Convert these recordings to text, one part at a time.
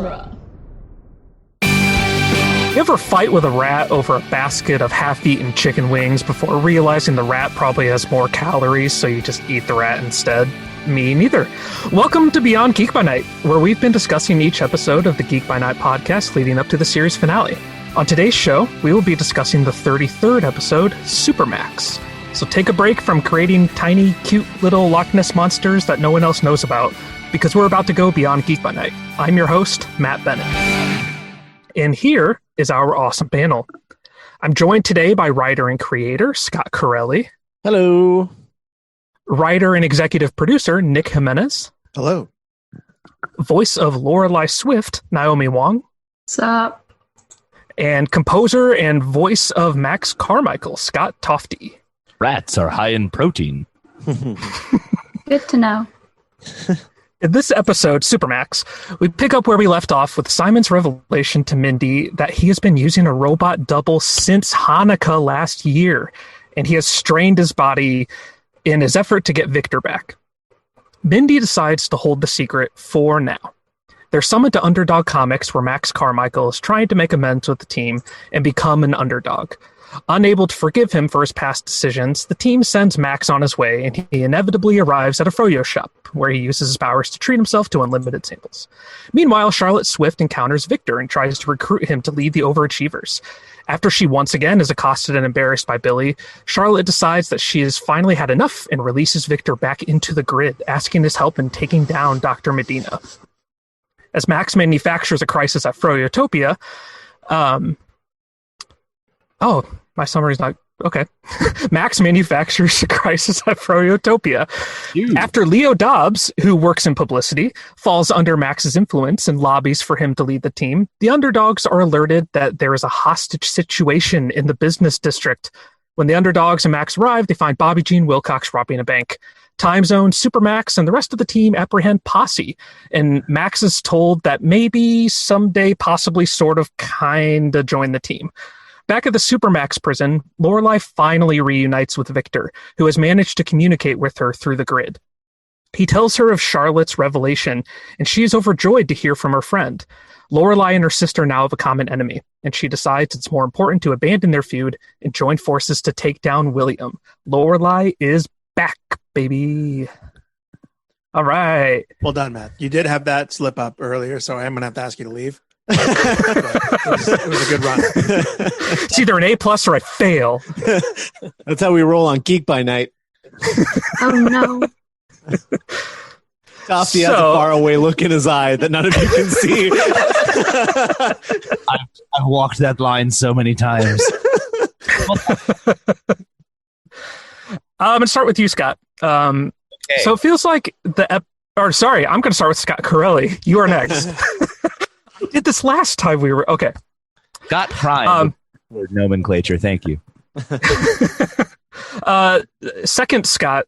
genre. You ever fight with a rat over a basket of half-eaten chicken wings before realizing the rat probably has more calories, so you just eat the rat instead? Me neither. Welcome to Beyond Geek By Night, where we've been discussing each episode of the Geek By Night podcast leading up to the series finale. On today's show, we will be discussing the 33rd episode, Supermax. So take a break from creating tiny, cute little Loch Ness monsters that no one else knows about, because we're about to go beyond Geek By Night. I'm your host, Matt Bennett. And here is our awesome panel. I'm joined today by writer and creator Scott Carelli. Hello. Writer and executive producer Nick Jimenez. Hello. Voice of Lorelei Swift, Naomi Wong. What's up? And composer and voice of Max Carmichael, Scott Tofte. Rats are high in protein. Good to know. In this episode, Supermax, we pick up where we left off with Simon's revelation to Mindy that he has been using a robot double since Hanukkah last year, and he has strained his body in his effort to get Victor back. Mindy decides to hold the secret for now. They're summoned to Underdog Comics, where Max Carmichael is trying to make amends with the team and become an underdog. Unable to forgive him for his past decisions, the team sends Max on his way, and he inevitably arrives at a froyo shop, where he uses his powers to treat himself to unlimited samples. Meanwhile, Charlotte Swift encounters Victor and tries to recruit him to lead the Overachievers. After she once again is accosted and embarrassed by Billy, Charlotte decides that she has finally had enough and releases Victor back into the grid, asking his help in taking down Dr. Medina. As Max manufactures a crisis at Froyotopia, my summary's not... Okay. Max manufactures a crisis at Froyotopia. After Leo Dobbs, who works in publicity, falls under Max's influence and lobbies for him to lead the team, the underdogs are alerted that there is a hostage situation in the business district. When the underdogs and Max arrive, they find Bobby Jean Wilcox robbing a bank. Time Zone, Supermax, and the rest of the team apprehend Posse, and Max is told that maybe someday, possibly, sort of, kinda join the team. Back at the Supermax prison, Lorelei finally reunites with Victor, who has managed to communicate with her through the grid. He tells her of Charlotte's revelation, and she is overjoyed to hear from her friend. Lorelei and her sister now have a common enemy, and she decides it's more important to abandon their feud and join forces to take down William. Lorelei is back, baby. All right. Well done, Matt. You did have that slip up earlier, so I'm going to have to ask you to leave. It was a good run. It's either an A+ or I fail. That's how we roll on Geek By Night. Oh, no. Tofte has a faraway look in his eye that none of you can see. I've walked that line so many times. I'm going to start with you, Scott. Okay. So it feels like I'm going to start with Scott Carelli. You are next. I did this last time we were... Okay. Got prime. Word nomenclature. Thank you. Second, Scott,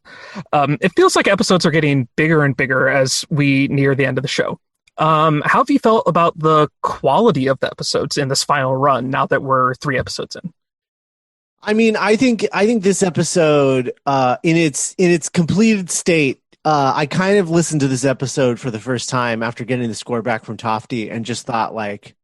it feels like episodes are getting bigger and bigger as we near the end of the show. How have you felt about the quality of the episodes in this final run now that we're 3 episodes in? I mean, I think this episode, in its completed state, I kind of listened to this episode for the first time after getting the score back from Tofte and just thought, like,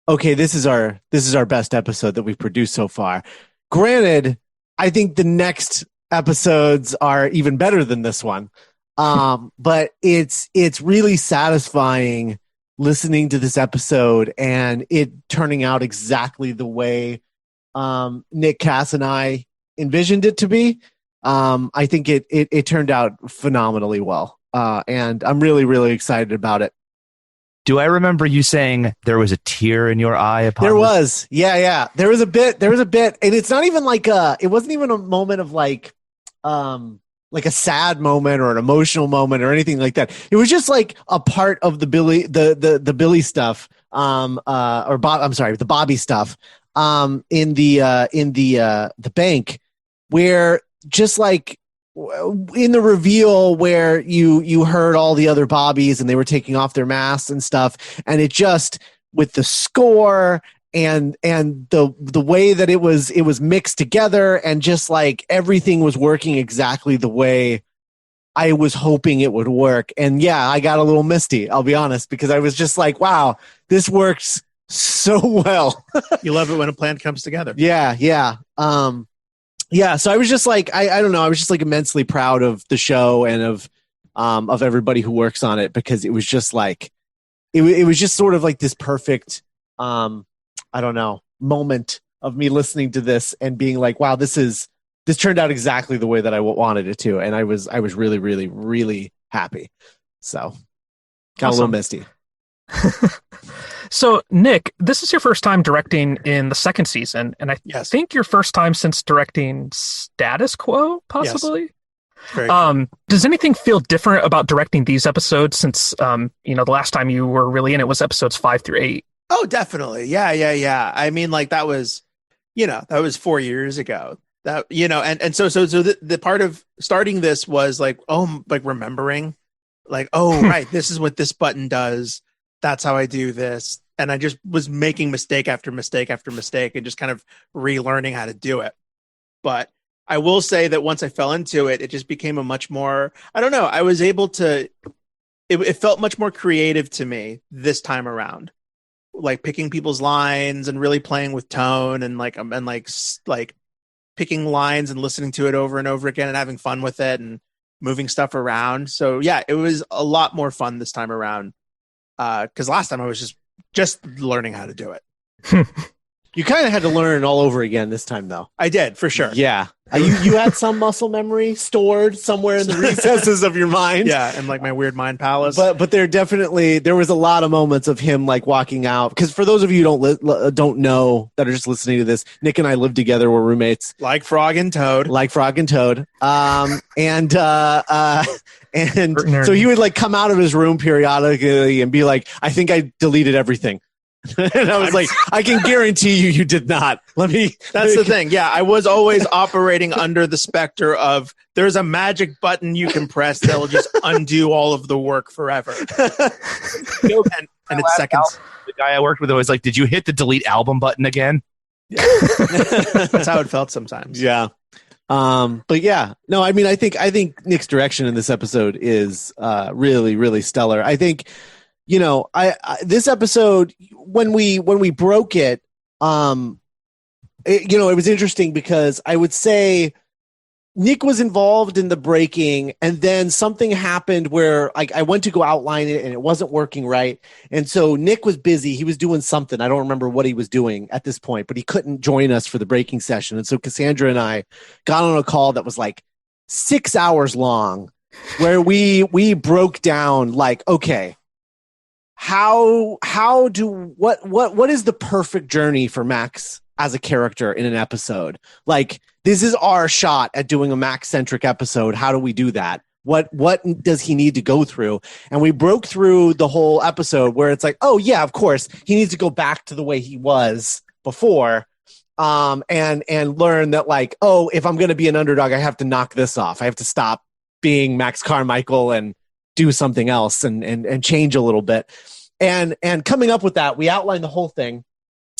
okay, this is our best episode that we've produced so far. Granted, I think the next episodes are even better than this one. But it's really satisfying listening to this episode and it turning out exactly the way Nick, Cass, and I envisioned it to be. I think it turned out phenomenally well. And I'm really, really excited about it. Do I remember you saying there was a tear in your eye upon There this? was. Yeah. There was a bit. And it's not even like it wasn't even a moment of like a sad moment or an emotional moment or anything like that. It was just like a part of the Billy stuff. The Bobby stuff. In the bank, where just like in the reveal where you heard all the other Bobbies and they were taking off their masks and stuff, and it just with the score and the way that it was mixed together and just like everything was working exactly the way I was hoping it would work. And yeah, I got a little misty, I'll be honest, because I was just like, wow, this works so well. You love it when a plan comes together. Yeah. So I was just like, I don't know. I was just like immensely proud of the show and of everybody who works on it, because it was just like, it was just sort of like this perfect, I don't know, moment of me listening to this and being like, wow, this turned out exactly the way that I wanted it to. And I was really, really, really happy. So got a little misty. So, Nick, this is your first time directing in the second season, and I think your first time since directing Status Quo, possibly? Yes. Does anything feel different about directing these episodes since, the last time you were really in it was episodes 5 through 8? Oh, definitely. Yeah. I mean, like that was 4 years ago. That, and so the part of starting this was like, remembering, like, oh, right, this is what this button does. That's how I do this. And I just was making mistake after mistake after mistake and just kind of relearning how to do it. But I will say that once I fell into it, it just became a much more, I don't know, I was able to, it felt much more creative to me this time around. Like picking people's lines and really playing with tone and like picking lines and listening to it over and over again and having fun with it and moving stuff around. So yeah, it was a lot more fun this time around. Because last time I was just learning how to do it. You kind of had to learn all over again this time, though. I did, for sure. Yeah. You had some muscle memory stored somewhere in the recesses of your mind. Yeah, and like my weird mind palace. But there was a lot of moments of him like walking out. Because for those of you who don't know that are just listening to this, Nick and I lived together. We're roommates. Like Frog and Toad. And so he would like come out of his room periodically and be like, I think I deleted everything. And I was like, I can guarantee you did not. That's the thing. Yeah, I was always operating under the specter of there's a magic button you can press that will just undo all of the work forever. and it's seconds. The guy I worked with was like, did you hit the delete album button again? Yeah. That's how it felt sometimes. Yeah. But yeah, no, I mean, I think Nick's direction in this episode is really, really stellar. I think, this episode, when we broke it, it was interesting because I would say Nick was involved in the breaking, and then something happened where I went to go outline it and it wasn't working right. And so Nick was busy. He was doing something. I don't remember what he was doing at this point, but he couldn't join us for the breaking session. And so Cassandra and I got on a call that was like 6 hours long, where we broke down like, okay, what is the perfect journey for Max as a character in an episode? Like, this is our shot at doing a Max-centric episode. How do we do that? What does he need to go through? And we broke through the whole episode where it's like, oh yeah, of course, he needs to go back to the way he was before, and learn that like, oh, if I'm going to be an underdog, I have to knock this off. I have to stop being Max Carmichael and do something else and change a little bit. And coming up with that, we outlined the whole thing.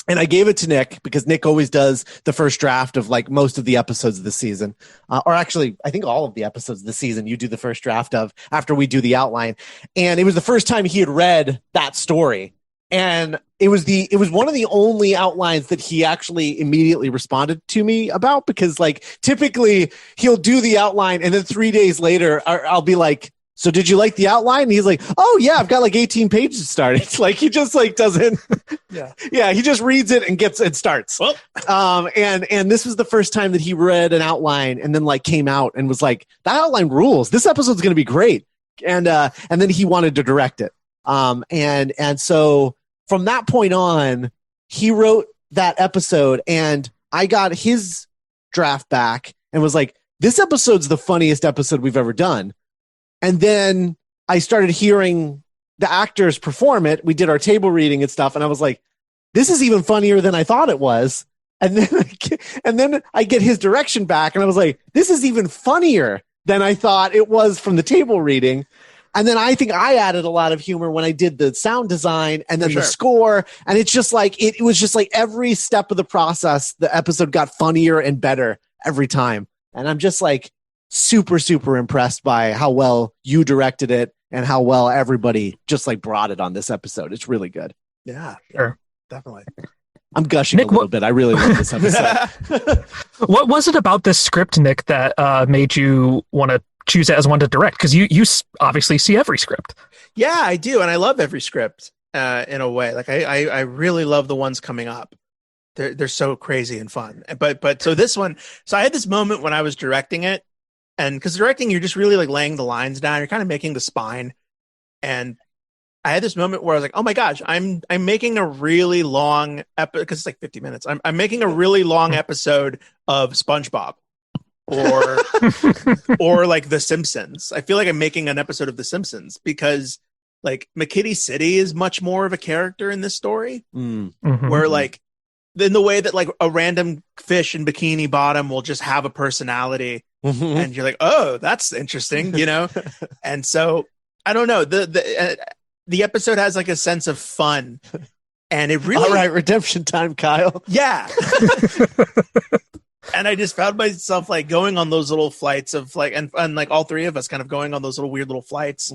And I gave it to Nick because Nick always does the first draft of like most of the episodes of the season. Or actually, I think all of the episodes of the season you do the first draft of after we do the outline. And it was the first time he had read that story. And it was one of the only outlines that he actually immediately responded to me about, because like typically he'll do the outline and then 3 days later I'll be like, so did you like the outline? And he's like, oh yeah, I've got like 18 pages started. Like he just like doesn't, yeah, he just reads it and starts. Well, and this was the first time that he read an outline and then like came out and was like, that outline rules. This episode's going to be great. And then he wanted to direct it. And so from that point on, he wrote that episode and I got his draft back and was like, this episode's the funniest episode we've ever done. And then I started hearing the actors perform it. We did our table reading and stuff. And I was like, this is even funnier than I thought it was. And then I get his direction back and I was like, this is even funnier than I thought it was from the table reading. And then I think I added a lot of humor when I did the sound design and then the score. And it's just like, it was just like every step of the process, the episode got funnier and better every time. And I'm just like, super, super impressed by how well you directed it and how well everybody just like brought it on this episode. It's really good. Yeah, Sure. definitely. I'm gushing Nick, a little bit. I really love this episode. What was it about this script, Nick, that made you want to choose it as one to direct? Because you obviously see every script. Yeah, I do, and I love every script in a way. Like I really love the ones coming up. They're so crazy and fun. But so this one, so I had this moment when I was directing it, and because directing, you're just really like laying the lines down. You're kind of making the spine, and I had this moment where I was like, oh my gosh, I'm making a really long episode because it's like 50 minutes. I'm making a really long episode of SpongeBob or like The Simpsons. I feel like I'm making an episode of The Simpsons because like McKitty City is much more of a character in this story where like in the way that like a random fish in Bikini Bottom will just have a personality and you're like, oh, that's interesting, you know? And so I don't know, the episode has like a sense of fun and it really, All right, redemption time, Kyle. yeah. And I just found myself like going on those little flights of like, and like all three of us kind of going on those little weird little flights.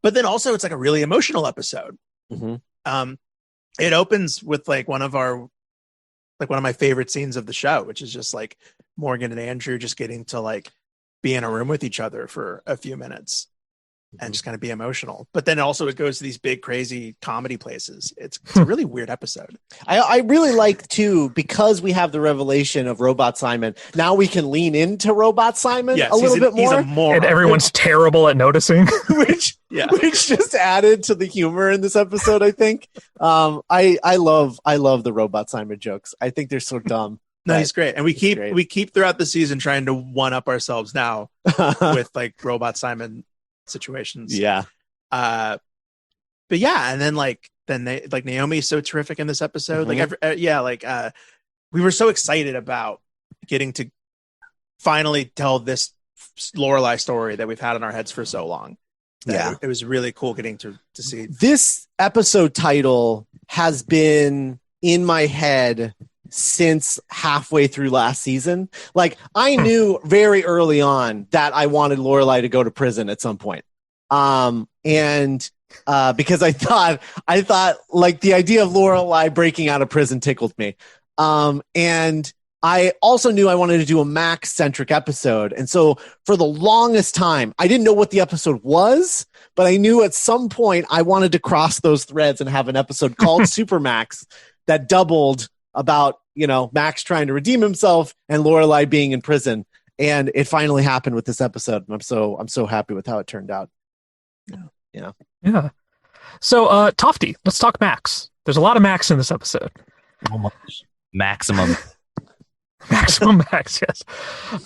But then also it's like a really emotional episode. It opens with like one of my favorite scenes of the show, which is just like Morgan and Andrew just getting to like be in a room with each other for a few minutes and just kind of be emotional. But then also it goes to these big, crazy comedy places. It's a really weird episode. I really like too, because we have the revelation of Robot Simon. Now we can lean into Robot Simon a little bit more. He's a moron. And everyone's terrible at noticing. which just added to the humor in this episode, I think. I love the Robot Simon jokes. I think they're so dumb. No, he's great. And we keep throughout the season trying to one up ourselves now with like Robot Simon situations. Yeah. But yeah, and then Naomi's so terrific in this episode. We were so excited about getting to finally tell this Lorelei story that we've had in our heads for so long. It was really cool getting to see. This episode title has been in my head since halfway through last season. Like I knew very early on that I wanted Lorelei to go to prison at some point. Because I thought like the idea of Lorelei breaking out of prison tickled me. And I also knew I wanted to do a Max centric episode. And so for the longest time, I didn't know what the episode was, but I knew at some point I wanted to cross those threads and have an episode called Super Max that doubled about, Max trying to redeem himself and Lorelei being in prison. And it finally happened with this episode. And I'm so happy with how it turned out. Yeah. So, Tofte, let's talk Max. There's a lot of Max in this episode. Almost maximum. Maximum Max, yes.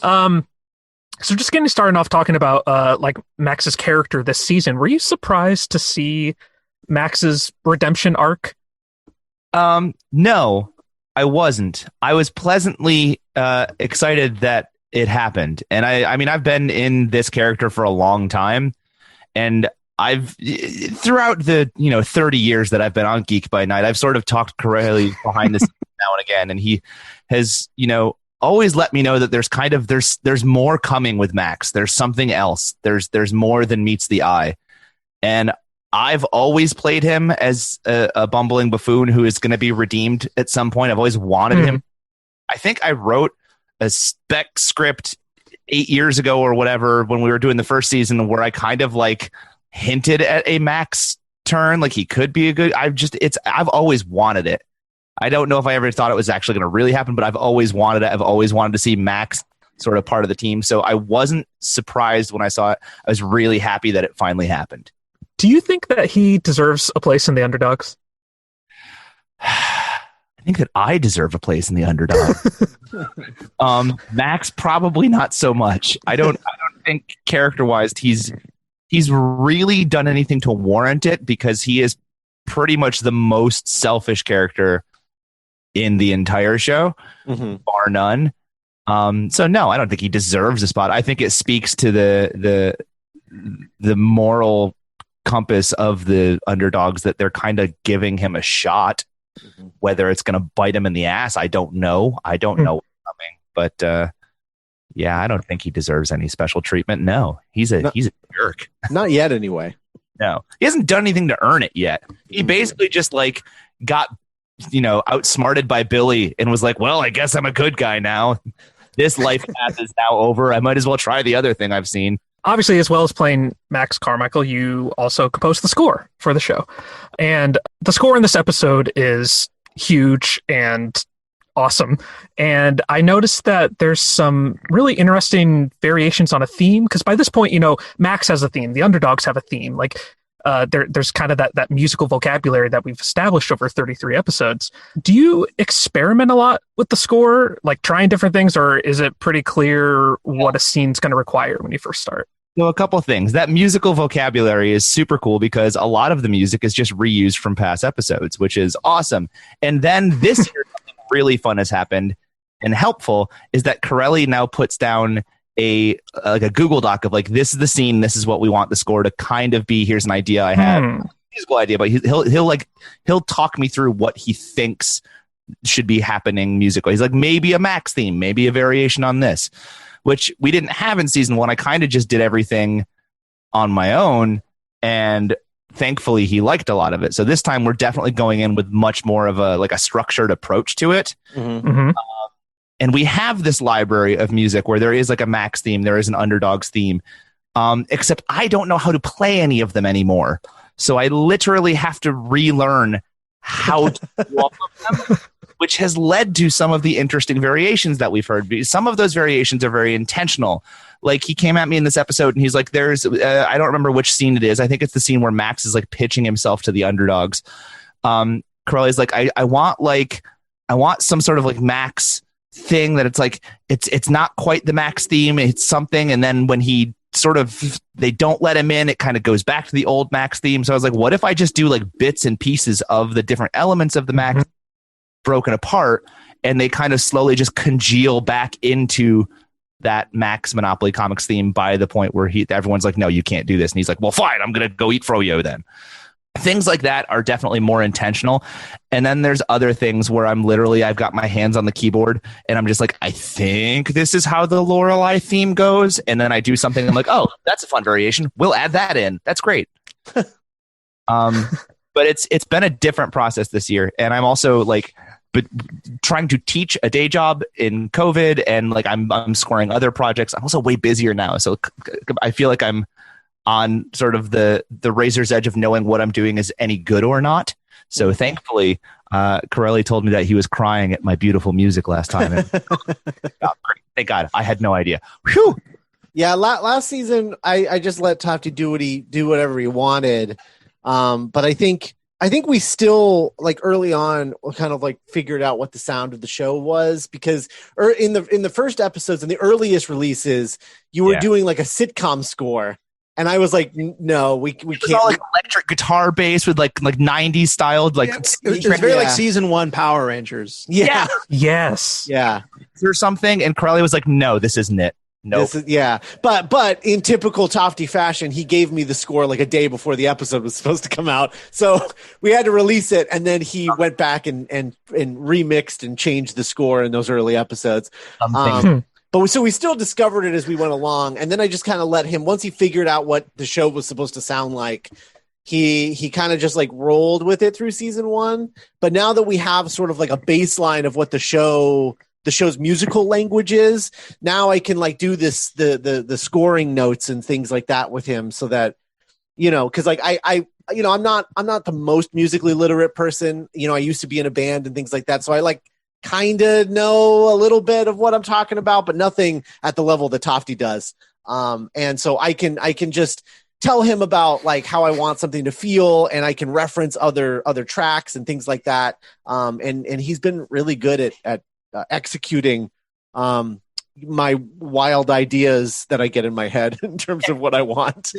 So just getting started off talking about like Max's character this season, were you surprised to see Max's redemption arc? No, I wasn't. I was pleasantly excited that it happened. And I mean, I've been in this character for a long time, and I've throughout the 30 years that I've been on Geek by Night, I've sort of talked Carelli behind the scenes now and again, and he has always let me know that there's more coming with Max. There's something else. There's more than meets the eye, and I've always played him as a bumbling buffoon who is going to be redeemed at some point. I've always wanted him. I think I wrote a spec script 8 years ago or whatever when we were doing the first season where I kind of like hinted at a Max turn, like he could be a good. I've always wanted it. I don't know if I ever thought it was actually going to really happen, but I've always wanted it. I've always wanted to see Max sort of part of the team. So I wasn't surprised when I saw it. I was really happy that it finally happened. Do you think that he deserves a place in the underdogs? I think that I deserve a place in the underdog. Max, probably not so much. I don't think character-wise he's really done anything to warrant it, because he is pretty much the most selfish character in the entire show, bar none. So no, I don't think he deserves a spot. I think it speaks to the moral compass of the underdogs that they're kind of giving him a shot. Whether it's going to bite him in the ass, I don't know. I don't know what's coming, but Yeah, I don't think he deserves any special treatment. No, he's a jerk. Not yet, anyway. No, he hasn't done anything to earn it yet. He basically just like got, outsmarted by Billy and was like, well, I guess I'm a good guy now. This life path is now over. I might as well try the other thing I've seen. Obviously, as well as playing Max Carmichael, you also composed the score for the show. And the score in this episode is huge and awesome. And I noticed that there's some really interesting variations on a theme, because by this point, Max has a theme. The underdogs have a theme. Like there's kind of that musical vocabulary that we've established over 33 episodes. Do you experiment a lot with the score, like trying different things, or is it pretty clear what a scene's going to require when you first start? A couple of things. That musical vocabulary is super cool because a lot of the music is just reused from past episodes, which is awesome. And then this year, something really fun has happened and helpful is that Carelli now puts down a Google Doc of like, this is the scene, this is what we want the score to kind of be. Here's an idea I have, musical idea, but he'll talk me through what he thinks should be happening musically. He's like, maybe a Max theme, maybe a variation on this, which we didn't have in season 1. I kind of just did everything on my own, and thankfully he liked a lot of it. So this time we're definitely going in with much more of a structured approach to it. And we have this library of music where there is like a Max theme, there is an Underdogs theme, except I don't know how to play any of them anymore. So I literally have to relearn how to do all of them, which has led to some of the interesting variations that we've heard. Some of those variations are very intentional. Like he came at me in this episode and he's like, there's, I don't remember which scene it is. I think it's the scene where Max is like pitching himself to the underdogs. Corelli's like, I want some sort of like Max thing that it's like, it's not quite the Max theme. It's something. And then when he they don't let him in, it kind of goes back to the old Max theme. So I was like, what if I just do like bits and pieces of the different elements of the Max broken apart, and they kind of slowly just congeal back into that Max Monopoly Comics theme by the point where everyone's like, no, you can't do this. And he's like, well, fine, I'm going to go eat froyo then. Things like that are definitely more intentional. And then there's other things where I've got my hands on the keyboard and I'm just like, I think this is how the Lorelei theme goes. And then I do something and I'm like, oh, that's a fun variation. We'll add that in. That's great. But it's been a different process this year. And I'm also like, but trying to teach a day job in COVID, and like I'm scoring other projects. I'm also way busier now. So I feel like I'm on sort of the razor's edge of knowing what I'm doing is any good or not. So thankfully, Carelli told me that he was crying at my beautiful music last time. And, thank God. I had no idea. Whew. Yeah, last season I just let Tofte do whatever he wanted. But I think we still, like, early on kind of like figured out what the sound of the show was, because in the first episodes, in the earliest releases, you were doing like a sitcom score. And I was like, no, we can't. It was all like electric guitar bass with like 90s styled, like it was very like season 1 Power Rangers. Yeah. Yes. Yeah. Or something. And Carelli was like, no, this isn't it. Nope. But in typical Tofte fashion, he gave me the score like a day before the episode was supposed to come out. So we had to release it, and then he went back and remixed and changed the score in those early episodes. But so we still discovered it as we went along, and then I just kind of let him, once he figured out what the show was supposed to sound like, he kind of just like rolled with it through season 1. But now that we have sort of like a baseline of what the show's musical language is, now I can like do this the scoring notes and things like that with him, so that, because like I'm not the most musically literate person. I used to be in a band and things like that, so I like kind of know a little bit of what I'm talking about, but nothing at the level that Tofte does. And so I can just tell him about like how I want something to feel, and I can reference other tracks and things like that. And he's been really good at executing my wild ideas that I get in my head in terms of what I want.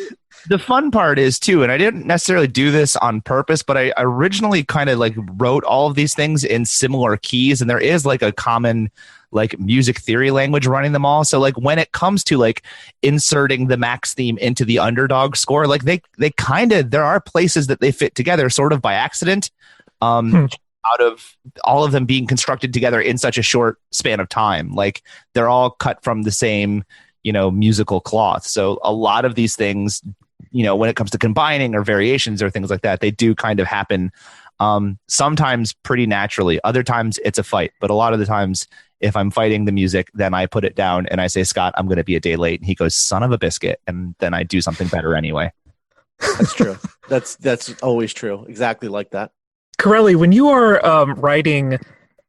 The fun part is too, and I didn't necessarily do this on purpose, but I originally kind of like wrote all of these things in similar keys, and there is like a common like music theory language running them all. So like when it comes to like inserting the Max theme into the Underdog score, like they kind of, there are places that they fit together sort of by accident. out of all of them being constructed together in such a short span of time. Like they're all cut from the same, musical cloth. So a lot of these things, when it comes to combining or variations or things like that, they do kind of happen sometimes pretty naturally. Other times it's a fight, but a lot of the times if I'm fighting the music, then I put it down and I say, Scott, I'm going to be a day late. And he goes, son of a biscuit. And then I do something better anyway. That's true. That's always true. Exactly like that. Carelli, when you are writing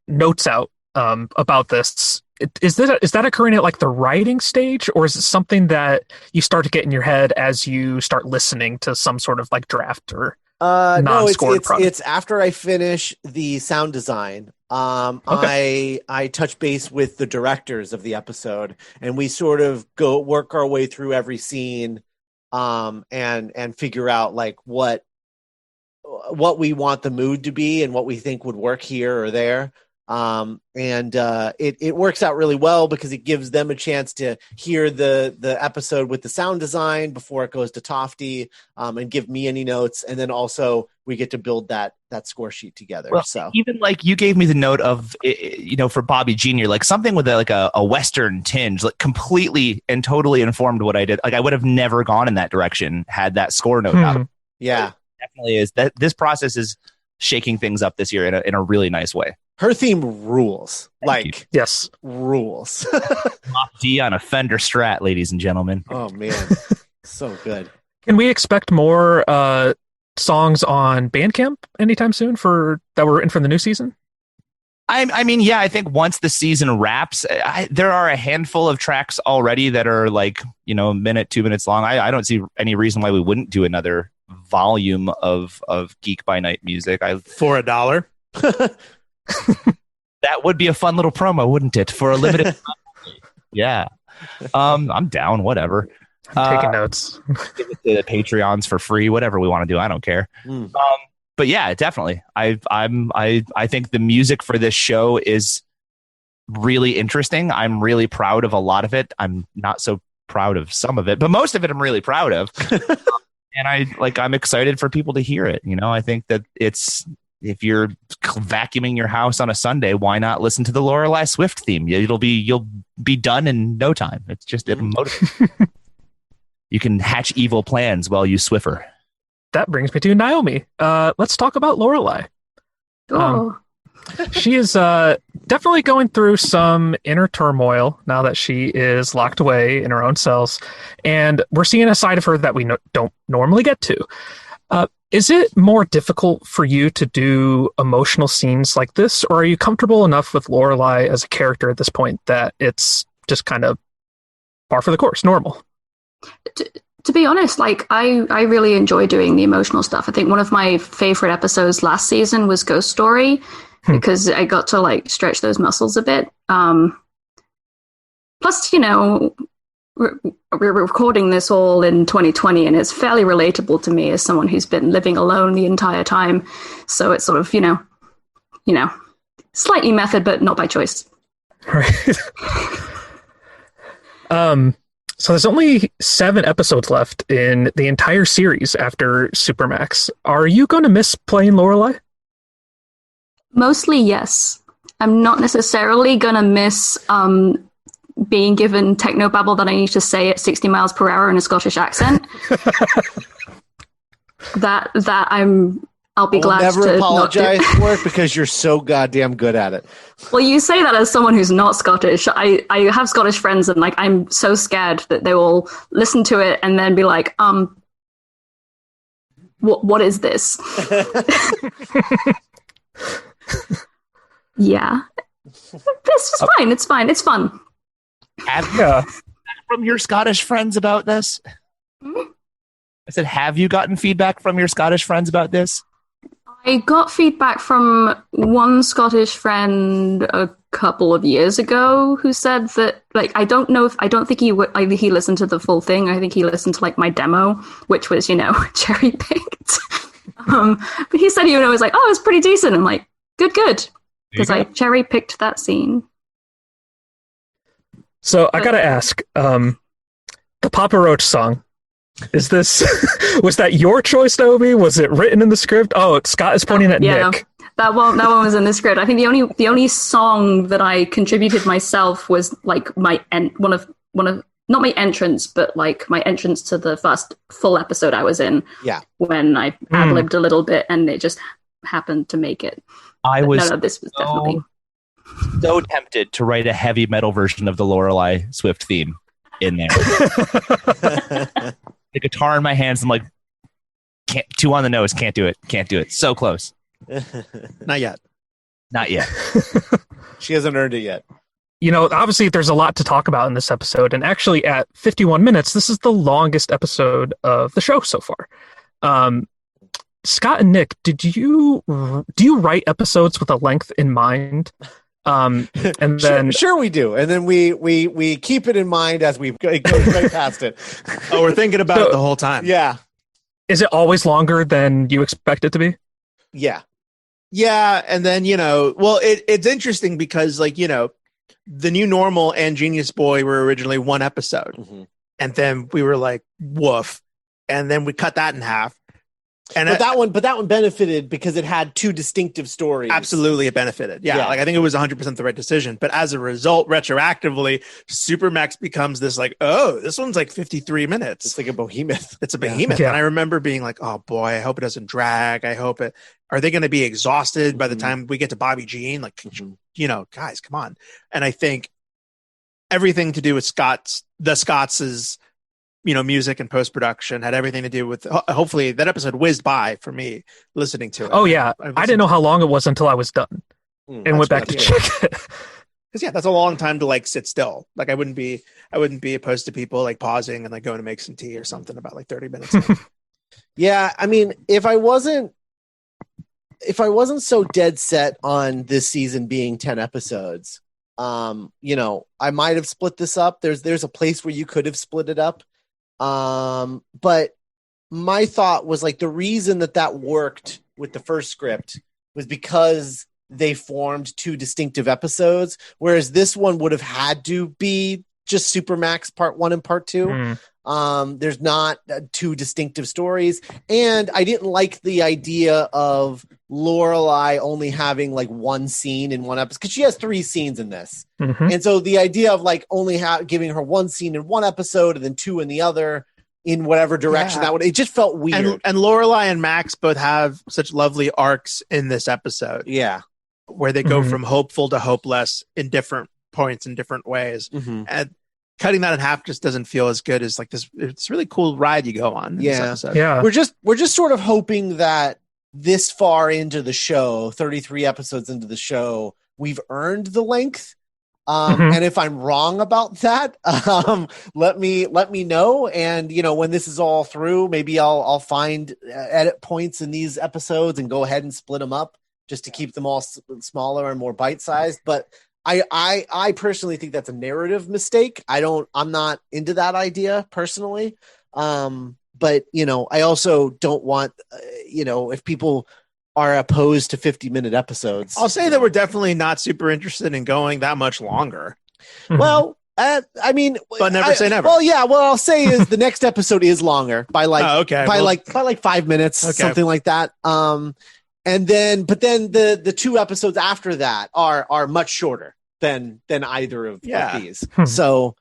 notes out about this, is that occurring at like the writing stage, or is it something that you start to get in your head as you start listening to some sort of like draft or non-scored product? It's after I finish the sound design. Okay. I touch base with the directors of the episode, and we sort of go work our way through every scene, and figure out like what we want the mood to be and what we think would work here or there. It works out really well because it gives them a chance to hear the episode with the sound design before it goes to Tofte, and give me any notes. And then also we get to build that score sheet together. Well, so even like you gave me the note of, for Bobby Jr., like something with a Western tinge, like completely and totally informed what I did. Like I would have never gone in that direction had that score note out. Yeah, it definitely is that this process is shaking things up this year in a really nice way. Her theme rules. Yes. Rules. Mach D on a Fender Strat, ladies and gentlemen. Oh, man. So good. Can we expect more songs on Bandcamp anytime soon that were written for the new season? I mean, yeah, I think once the season wraps, there are a handful of tracks already that are like, a minute, 2 minutes long. I don't see any reason why we wouldn't do another volume of Geek by Night music. For $1. That would be a fun little promo, wouldn't it? For a limited time. Yeah. I'm down, whatever. I'm taking notes. Give it to the Patreons for free, whatever we want to do. I don't care. But yeah, definitely. I think the music for this show is really interesting. I'm really proud of a lot of it. I'm not so proud of some of it, but most of it I'm really proud of. And I'm excited for people to hear it. I think that if you're vacuuming your house on a Sunday, why not listen to the Lorelei Swift theme? You'll be done in no time. It's just motivating. You can hatch evil plans while you Swiffer. That brings me to Naomi. Let's talk about Lorelei. Oh. She is definitely going through some inner turmoil now that she is locked away in her own cells, and we're seeing a side of her that we don't normally get to. Is it more difficult for you to do emotional scenes like this, or are you comfortable enough with Lorelei as a character at this point that it's just kind of par for the course, normal? To be honest, I really enjoy doing the emotional stuff. I think one of my favorite episodes last season was Ghost Story because I got to stretch those muscles a bit. Plus, we're recording this all in 2020, and it's fairly relatable to me as someone who's been living alone the entire time. So it's sort of, slightly method, but not by choice. Right. So there's only 7 episodes left in the entire series after Supermax. Are you going to miss playing Lorelei? Mostly, yes. I'm not necessarily going to miss being given technobabble that I need to say at 60 miles per hour in a Scottish accent. I'll be glad to never apologize not do. for it because you're so goddamn good at it. Well, you say that as someone who's not Scottish. I have Scottish friends, and I'm so scared that they will listen to it and then be like, what is this? Yeah. This is fine. It's fine. It's fun. Have you from your Scottish friends about this? I said, have you gotten feedback from your Scottish friends about this? I got feedback from one Scottish friend a couple of years ago who said that, I don't think he listened to the full thing. I think he listened to my demo, which was, cherry picked. But he said, was like, oh, it's pretty decent. I'm like, good. Because I cherry picked that scene. So I got to ask, the Papa Roach song, was that your choice, Naomi? Was it written in the script? Oh, Scott is pointing at Nick. That one was in the script. I think the only song that I contributed myself was like one of not my entrance, but like my entrance to the first full episode I was in. Yeah. When I ad-libbed a little bit and it just happened to make it. This was definitely so tempted to write a heavy metal version of the Lorelei Swift theme in there. The guitar in my hands, I'm like, can't, two on the nose, can't do it. So close. Not yet. She hasn't earned it yet. You know, obviously there's a lot to talk about in this episode, and actually at 51 minutes, this is the longest episode of the show so far. Scott and Nick, do you write episodes with a length in mind? And then sure we do, and then we keep it in mind as we go right past it. Oh, we're thinking about it the whole time. Yeah. Is it always longer than you expect it to be? Yeah. And then it's interesting because The New Normal and Genius Boy were originally one episode, and then we were like, woof, and then we cut that in half. And that one benefited because it had two distinctive stories. Absolutely, it benefited. Yeah. I think it was 100% the right decision. But as a result, retroactively, Supermax becomes this this one's like 53 minutes. It's like a behemoth. It's a behemoth. Yeah. And I remember being like, oh boy, I hope it doesn't drag. Are they going to be exhausted by the time we get to Bobby Jean? Like, guys, come on. And I think everything to do with Scott's music and post-production had everything to do with, hopefully that episode whizzed by for me listening to it. Oh yeah. I didn't know how long it was until I was done and went back to check it. Because that's a long time to like sit still. Like I wouldn't be opposed to people like pausing and like going to make some tea or something about like 30 minutes. Yeah. I mean, if I wasn't so dead set on this season being 10 episodes, I might have split this up. There's a place where you could have split it up. But my thought was like the reason that worked with the first script was because they formed two distinctive episodes, whereas this one would have had to be just Supermax part 1 and part 2. There's not two distinctive stories, and I didn't like the idea of Lorelei only having like one scene in one episode because she has 3 scenes in this, and so the idea of like only giving her one scene in one episode and then 2 in the other in whatever direction it just felt weird. And Lorelei and Max both have such lovely arcs in this episode, where they go from hopeful to hopeless in different points in different ways, and cutting that in half just doesn't feel as good as like this. It's a really cool ride you go on. In this episode. Yeah. We're just sort of hoping that this far into the show, 33 episodes into the show, we've earned the length. And if I'm wrong about that, let me know. And when this is all through, maybe I'll find edit points in these episodes and go ahead and split them up just to keep them all smaller and more bite-sized. But I personally think that's a narrative mistake. I'm not into that idea personally. But I also don't want, if people are opposed to 50-minute episodes. I'll say that we're definitely not super interested in going that much longer. Well, I mean, but never say never. Well, yeah. What I'll say is the next episode is longer by like, by like 5 minutes, something like that. But then the 2 episodes after that are much shorter than either of these. So,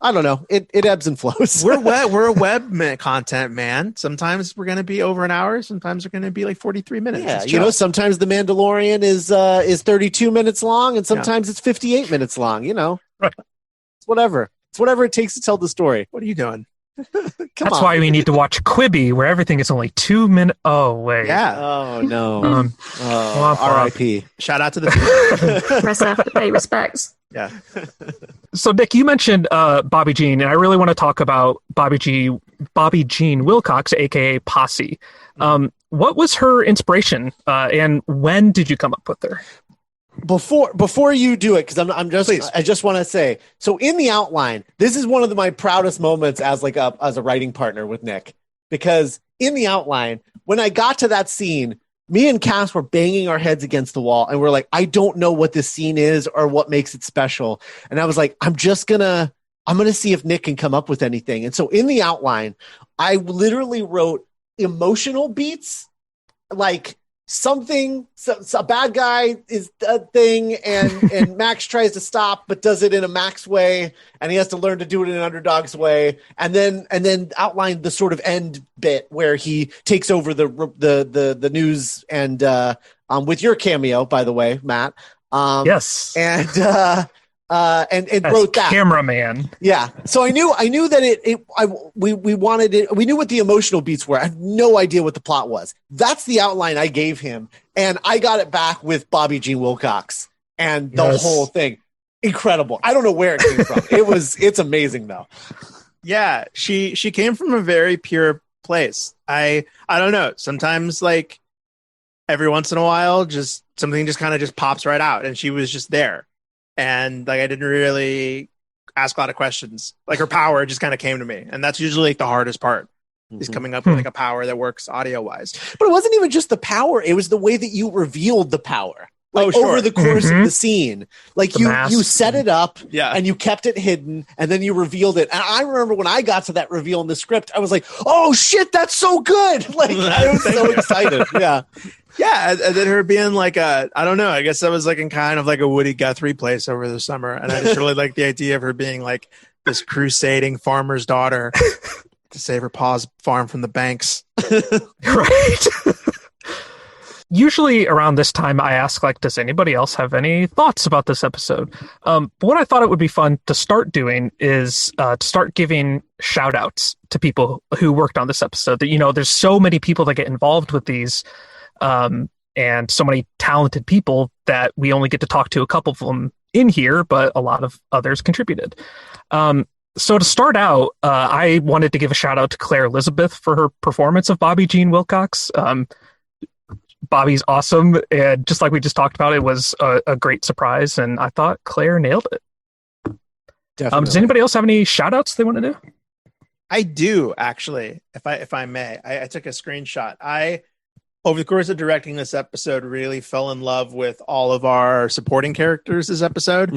I don't know. It ebbs and flows. We're a web content, man. Sometimes we're going to be over an hour. Sometimes we're going to be like 43 minutes. Yeah, sometimes The Mandalorian is 32 minutes long, and sometimes it's 58 minutes long. Right. It's whatever. It's whatever it takes to tell the story. What are you doing? That's why we need to watch Quibi, where everything is only 2 minutes. Oh wait. Yeah. Oh no. R.I.P. Shout out to the press F to pay respects. Yeah. So Nick, you mentioned Bobby Jean, and I really want to talk about Bobby Jean Wilcox, aka Posse. What was her inspiration, and when did you come up with her? Before you do it, because I just want to say, so in the outline, this is one of my proudest moments as a writing partner with Nick, because in the outline, when I got to that scene, me and Cass were banging our heads against the wall, and we're like, I don't know what this scene is or what makes it special. And I was like, I'm gonna see if Nick can come up with anything. And so in the outline, I literally wrote emotional beats, like a bad guy is a thing, and Max tries to stop, but does it in a Max way, and he has to learn to do it in an underdog's way, and then outline the sort of end bit where he takes over the news, and with your cameo, by the way, Matt. Yes, and wrote that cameraman. Yeah, so I knew that we wanted it. We knew what the emotional beats were. I had no idea what the plot was. That's the outline I gave him, and I got it back with Bobby Jean Wilcox and the whole thing. Incredible. I don't know where it came from. It's amazing though. Yeah, she came from a very pure place. I don't know. Sometimes like every once in a while, just something just kind of just pops right out, and she was just there. And like I didn't really ask a lot of questions. Like her power just kind of came to me, and that's usually like the hardest part is coming up with like a power that works audio wise. But it wasn't even just the power; it was the way that you revealed the power. Like over the course of the scene, like you set it up, and you kept it hidden, and then you revealed it. And I remember when I got to that reveal in the script, I was like, "Oh shit, that's so good!" Like I was so excited. Yeah, and then her being like I don't know, I guess I was like in kind of like a Woody Guthrie place over the summer, and I just really like the idea of her being like this crusading farmer's daughter to save her pa's farm from the banks. Right. Usually around this time, I ask, like, does anybody else have any thoughts about this episode? But what I thought it would be fun to start doing is to start giving shout outs to people who worked on this episode. That, there's so many people that get involved with these. And so many talented people that we only get to talk to a couple of them in here, but a lot of others contributed. So to start out, I wanted to give a shout out to Claire Elizabeth for her performance of Bobby Jean Wilcox. Bobby's awesome, and just like we just talked about, it was a great surprise, and I thought Claire nailed it. Definitely. Does anybody else have any shout outs they want to do? I do, actually, if I may. I took a screenshot. Over the course of directing this episode, really fell in love with all of our supporting characters this episode.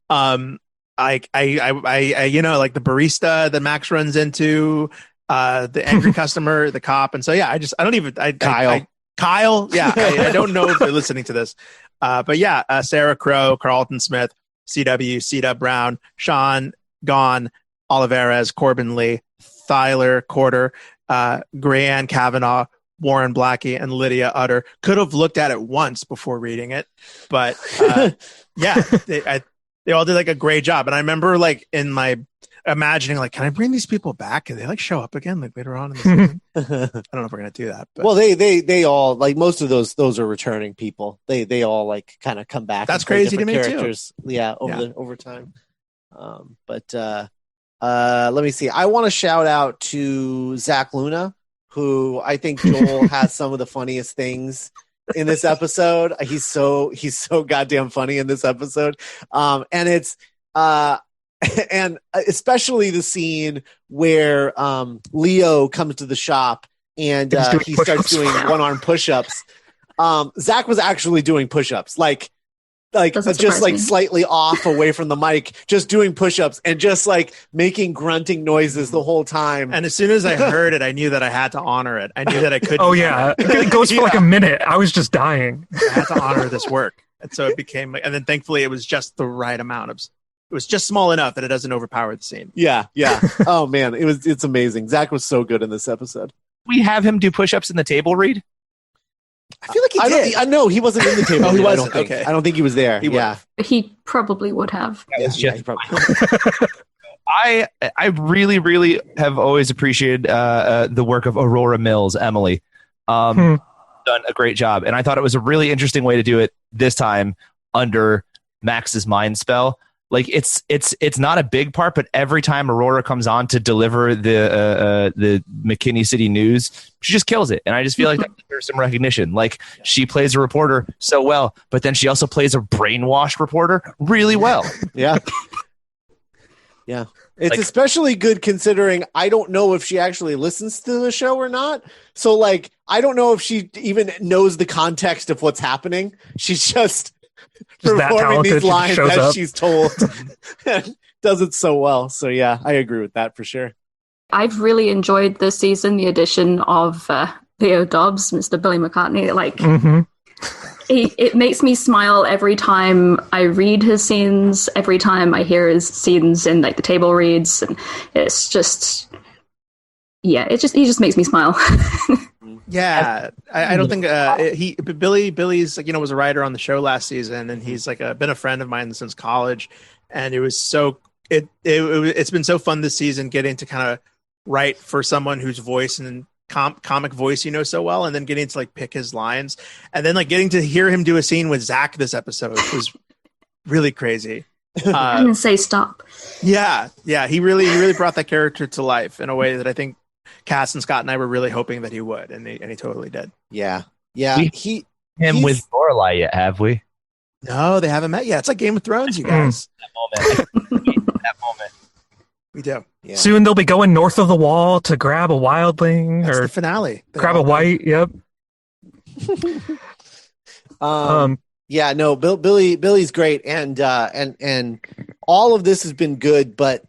I like the barista that Max runs into, the angry customer, the cop. And so, Kyle. Yeah. I don't know if they're listening to this, but yeah, Sarah Crow, Carlton Smith, C.W. Brown, Sean Gone, Oliveras, Corbin Lee, Thyler Corder, Grayanne Kavanaugh, Warren Blackie, and Lydia Utter. Could have looked at it once before reading it, but they all did like a great job. And I remember like in my imagining, like, can I bring these people back? Can they like show up again like later on in the season? I don't know if we're gonna do that. But. Well, they all like most of those are returning people. They all like kind of come back. That's crazy to me characters. Too. Yeah, over time. Let me see. I want to shout out to Zach Luna, who I think Joel has some of the funniest things in this episode. He's so goddamn funny in this episode. And it's and especially the scene where Leo comes to the shop and he starts doing one-arm push-ups. Zach was actually doing push-ups, like just like slightly off away from the mic, just doing push-ups and just like making grunting noises the whole time. And as soon as I heard it, I knew that I had to honor it. I knew that I couldn't. Oh yeah, it goes for like a minute. I was just dying. I had to honor this work, and so it became. And then thankfully, it was just the right amount of. It was just small enough that it doesn't overpower the scene. Yeah. Oh man, it's amazing. Zach was so good in this episode. We have him do push-ups in the table read. I feel like he did. I know he wasn't in the table. He wasn't. I don't think he was there. He probably would have. He probably I really, really have always appreciated the work of Aurora Mills, Emily. Done a great job, and I thought it was a really interesting way to do it this time under Max's mind spell. Like it's not a big part, but every time Aurora comes on to deliver the McKinney City news, she just kills it, and I just feel like that deserves some recognition. Like she plays a reporter so well, but then she also plays a brainwashed reporter really well. Yeah. It's like, especially good considering I don't know if she actually listens to the show or not. So like I don't know if she even knows the context of what's happening. She's just performing these lines as she's told. Does it so well. So yeah, I agree with that for sure. I've really enjoyed this season, the addition of Leo Dobbs, Mr. Billy McCartney, like it makes me smile every time I read his scenes, every time I hear his scenes in like the table reads, and it's just he just makes me smile. Yeah, I don't think Billy's like, was a writer on the show last season, and he's like been a friend of mine since college, and it was it's been so fun this season getting to kind of write for someone whose voice and comic voice so well, and then getting to like pick his lines, and then like getting to hear him do a scene with Zach this episode was really crazy. I'm gonna say stop. Yeah, he really brought that character to life in a way that I think Cass and Scott and I were really hoping that he would, and he totally did. Yeah. He's with Lorelei yet, have we? No, they haven't met yet. It's like Game of Thrones, you guys. That moment. We do. Yeah. Soon they'll be going north of the wall to grab a wildling. That's or the finale. grab a white. Yep. Yeah, no, Billy's great, and all of this has been good, but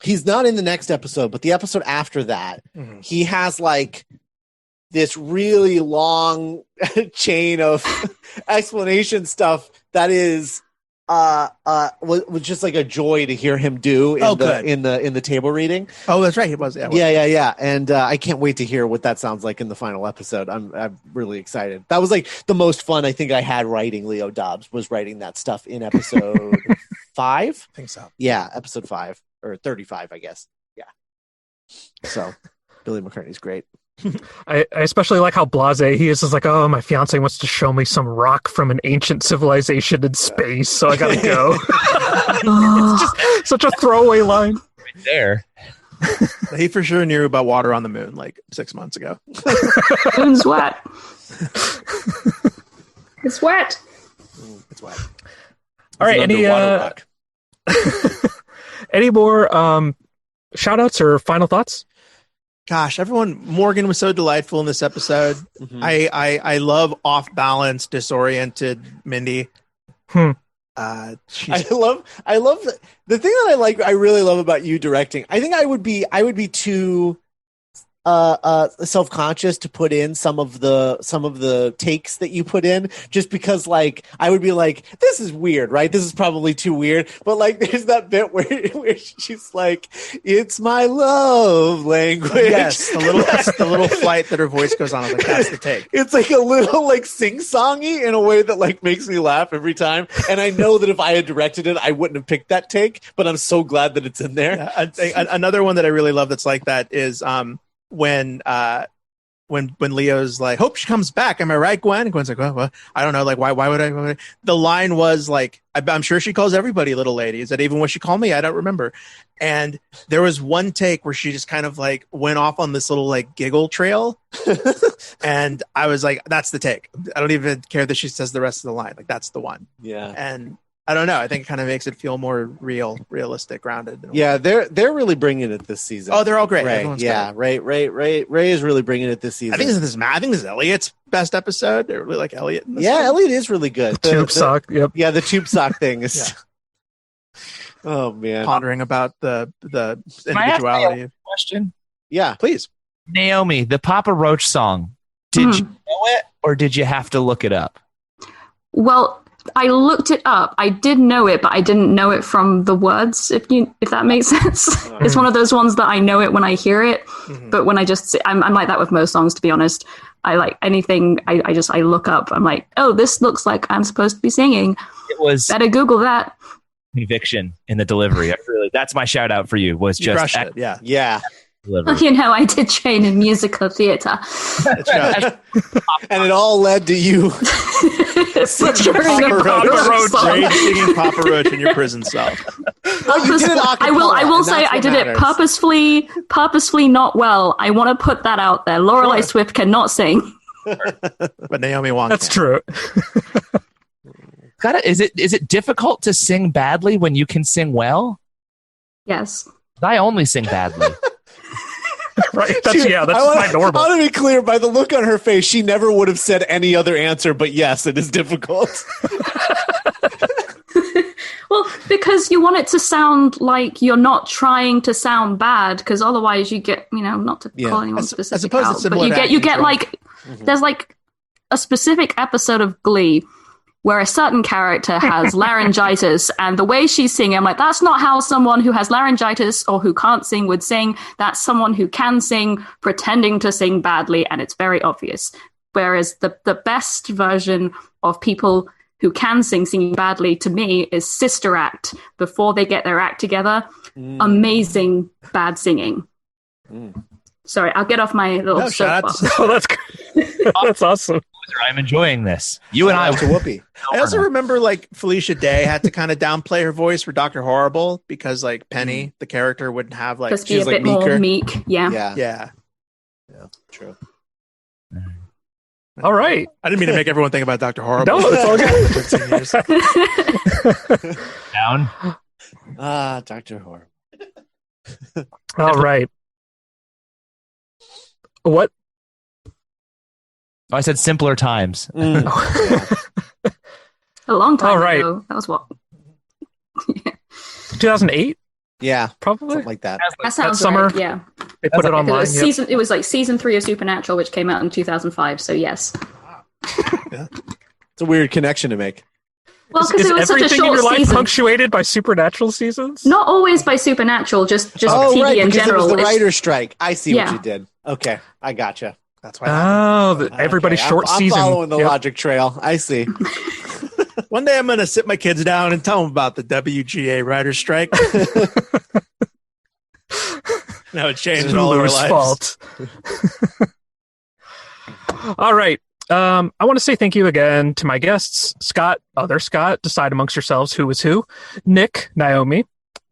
he's not in the next episode, but the episode after that, he has like this really long chain of explanation stuff that is was just like a joy to hear him do in the table reading. Oh, that's right, he was. Yeah. And I can't wait to hear what that sounds like in the final episode. I'm really excited. That was like the most fun I think I had writing Leo Dobbs, was writing that stuff in episode 5. I think so. Yeah, episode 5 or 35, I guess. Yeah. So Billy McCartney's great. I especially like how blasé he is. It's like, oh, my fiance wants to show me some rock from an ancient civilization in space, so I gotta go. It's just such a throwaway line. Right there. He for sure knew about water on the moon like 6 months ago. Moon's wet. It's wet. It's wet. All right, any more shout outs or final thoughts? Gosh, Morgan was so delightful in this episode. I love off balance, disoriented Mindy. I love the thing that I really love about you directing. I think I would be too self-conscious to put in some of the takes that you put in, just because like I would be like, this is weird, right? This is probably too weird. But like there's that bit where she's like, it's my love language. Yes, the little flight that her voice goes on. I was like, that's the take. It's like a little like sing-songy in a way that like makes me laugh every time. And I know that if I had directed it, I wouldn't have picked that take, but I'm so glad that it's in there. Yeah, another one that I really love that's like that is when Leo's like, hope she comes back. Am I right, Gwen? And Gwen's like, well, I don't know. Like, why would I? The line was like, I'm sure she calls everybody little lady. Is that even what she called me? I don't remember. And there was one take where she just kind of like went off on this little like giggle trail. And I was like, that's the take. I don't even care that she says the rest of the line. Like, that's the one. Yeah. And I don't know. I think it kind of makes it feel more realistic, grounded. Yeah, they're really bringing it this season. Oh, they're all great. Ray, yeah, great. Ray is really bringing it this season. I think this is Elliot's best episode. They really like Elliot. In this one. Elliot is really good. The tube sock. Yep. Yeah, the tube sock thing is. Oh man, pondering about the individuality. Question. Yeah, please. Naomi, the Papa Roach song. Did you know it, or did you have to look it up? Well, I looked it up. I did know it, but I didn't know it from the words, if that makes sense. It's one of those ones that I know it when I hear it, but when I'm like that with most songs, to be honest. I like anything, I look up. I'm like, oh, this looks like I'm supposed to be singing. It was better Google that. Conviction in the delivery. That's my shout out for you. Was just it. Yeah. I did train in musical theater. That's right. And it all led to you singing Papa Roach in your prison cell. I will say I did it purposefully not well. I want to put that out there. Lorelei Swift cannot sing. But Naomi Wong That's can. true. Is it difficult to sing badly when you can sing well? Yes. I only sing badly. Right? That's my normal. I want to be clear, by the look on her face, she never would have said any other answer, but yes, it is difficult. Well, because you want it to sound like you're not trying to sound bad, because otherwise you get, not to call anyone specific. I suppose it's similar, but you get like, there's like a specific episode of Glee where a certain character has laryngitis, and the way she's singing, I'm like, that's not how someone who has laryngitis or who can't sing would sing. That's someone who can sing pretending to sing badly, and it's very obvious. Whereas the best version of people who can singing badly, to me, is Sister Act, before they get their act together. Amazing bad singing. Sorry, I'll get off my little soapbox. Oh, that's good. That's awesome. I'm enjoying this. You and I to Whoopi. I also remember like Felicia Day had to kind of downplay her voice for Dr. Horrible because like Penny, the character, wouldn't have like, just be a bit more meek. Yeah. True. All right. I didn't mean to make everyone think about Dr. Horrible. No, it's all good. Down. Dr. Horrible. All right. What? Oh, I said simpler times. A long time All right. ago. That was what? 2008? Yeah, Probably. something like that. That sounds summer. right. Yeah. They put it online. It was like season 3 of Supernatural, which came out in 2005. So yes. It's a weird connection to make. Well, because Is it was such a everything in short your life season. punctuated by supernatural seasons? Not always by Supernatural, just Oh, TV right, in because general. it was the It's- writer's strike. I see what Yeah. you did. Okay, I gotcha. That's why. Everybody's Okay, short I'm season. following the Yep. logic trail. I see. One day I'm going to sit my kids down and tell them about the WGA writer's strike. Now it changed all of our Hulu's lives. fault. All right. I want to say thank you again to my guests, Scott, decide amongst yourselves who is who, Nick, Naomi,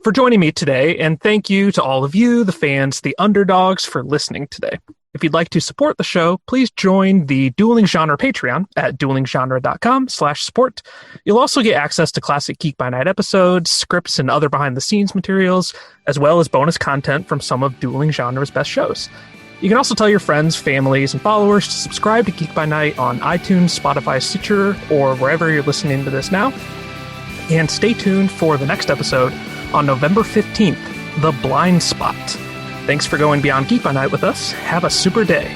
for joining me today. And thank you to all of you, the fans, the underdogs, for listening today. If you'd like to support the show, please join the Dueling Genre Patreon at duelinggenre.com/support. You'll also get access to classic Geek by Night episodes, scripts, and other behind-the-scenes materials, as well as bonus content from some of Dueling Genre's best shows. You can also tell your friends, families, and followers to subscribe to Geek by Night on iTunes, Spotify, Stitcher, or wherever you're listening to this now. And stay tuned for the next episode on November 15th, The Blind Spot. Thanks for going beyond Geek by Night with us. Have a super day.